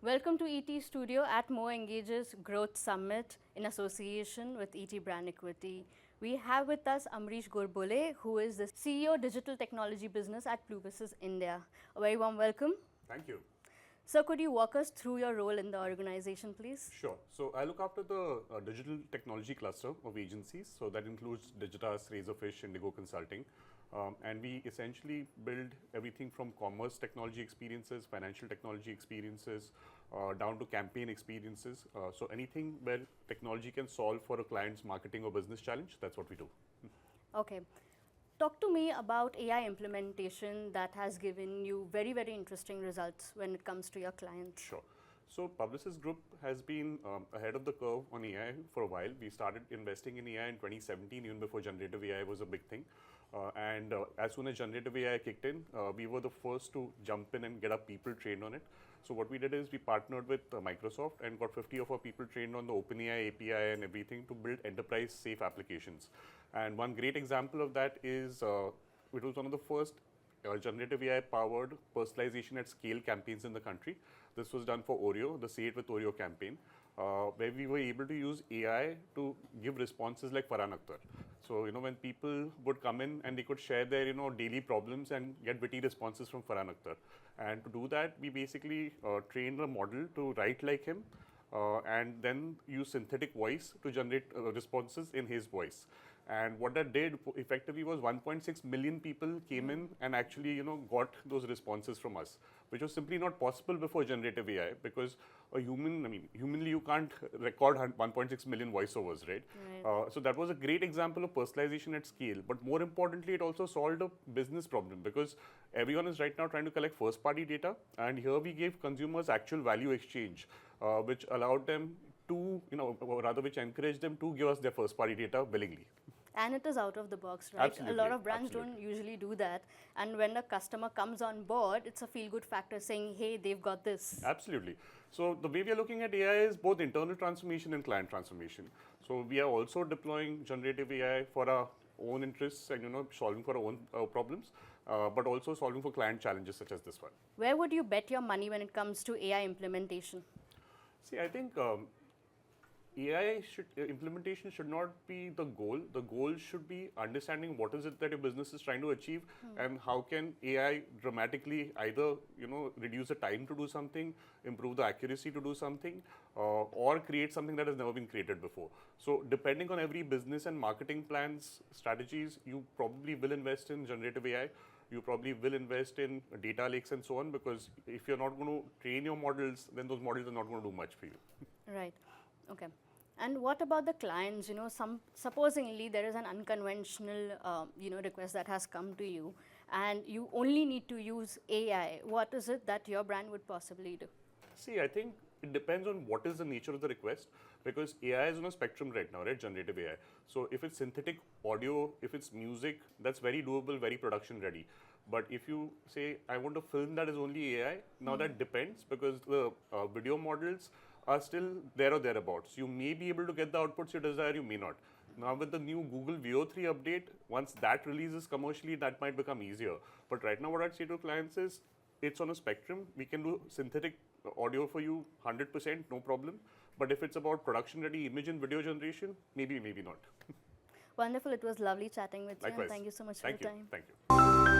Welcome to ET Studio at MoEngage's Growth Summit in association with ET Brand Equity. We have with us Amaresh Godbole, who is the CEO Digital Technology Business at Publicis India. A very warm welcome. Thank you. So could you walk us through your role in the organization, please? Sure. So I look after the digital technology cluster of agencies. So that includes Digitas, Razorfish, Indigo Consulting. And we essentially build everything from commerce technology experiences, financial technology experiences, down to campaign experiences. So anything where technology can solve for a client's marketing or business challenge, that's what we do. Okay. Talk to me about AI implementation that has given you very, very interesting results when it comes to your clients. Sure. So Publicis Group has been ahead of the curve on AI for a while. We started investing in AI in 2017, even before generative AI was a big thing. And as soon as generative AI kicked in, we were the first to jump in and get our people trained on it. So what we did is we partnered with Microsoft and got 50 of our people trained on the OpenAI API and everything to build enterprise safe applications. And one great example of that is it was one of the first generative AI powered personalization at scale campaigns in the country. This was done for Oreo, the Say It with Oreo campaign, where we were able to use AI to give responses like Farhan Akhtar. So, when people would come in and they could share their, daily problems and get witty responses from Farhan Akhtar. And to do that, we basically trained a model to write like him and then use synthetic voice to generate responses in his voice. And what that did effectively was 1.6 million people came in and actually, got those responses from us, which was simply not possible before generative AI because a human, humanly you can't record 1.6 million voiceovers, right? So that was a great example of personalization at scale. But more importantly, it also solved a business problem because everyone is right now trying to collect first party data. And here we gave consumers actual value exchange, which allowed them to, which encouraged them to give us their first party data willingly. And it is out of the box, right? Absolutely. A lot of brands Absolutely. don't usually do that. And when a customer comes on board, it's a feel-good factor saying, hey, they've got this. Absolutely. So the way we are looking at AI is both internal transformation and client transformation. So we are also deploying generative AI for our own interests and solving for our own problems, but also solving for client challenges such as this one. Where would you bet your money when it comes to AI implementation? See, I think AI implementation should not be the goal. The goal should be understanding what is it that your business is trying to achieve and how can AI dramatically either reduce the time to do something, improve the accuracy to do something, or create something that has never been created before. So depending on every business and marketing plans, strategies, you probably will invest in generative AI. You probably will invest in data lakes and so on, because if you're not going to train your models, then those models are not going to do much for you. Right. Okay. And what about the clients? Supposedly there is an unconventional, request that has come to you, and you only need to use AI. What is it that your brand would possibly do? See, I think it depends on what is the nature of the request, because AI is on a spectrum right now, right? Generative AI. So if it's synthetic audio, if it's music, that's very doable, very production ready. But if you say, I want a film that is only AI, now that depends, because the video models are still there or thereabouts. You may be able to get the outputs you desire, you may not. Now with the new Google VO3 update, once that releases commercially, that might become easier. But right now what I'd say to clients is, it's on a spectrum. We can do synthetic audio for you 100%, no problem. But if it's about production ready image and video generation, maybe not. Wonderful. It was lovely chatting with you. Likewise. And thank you so much for your time. Thank you.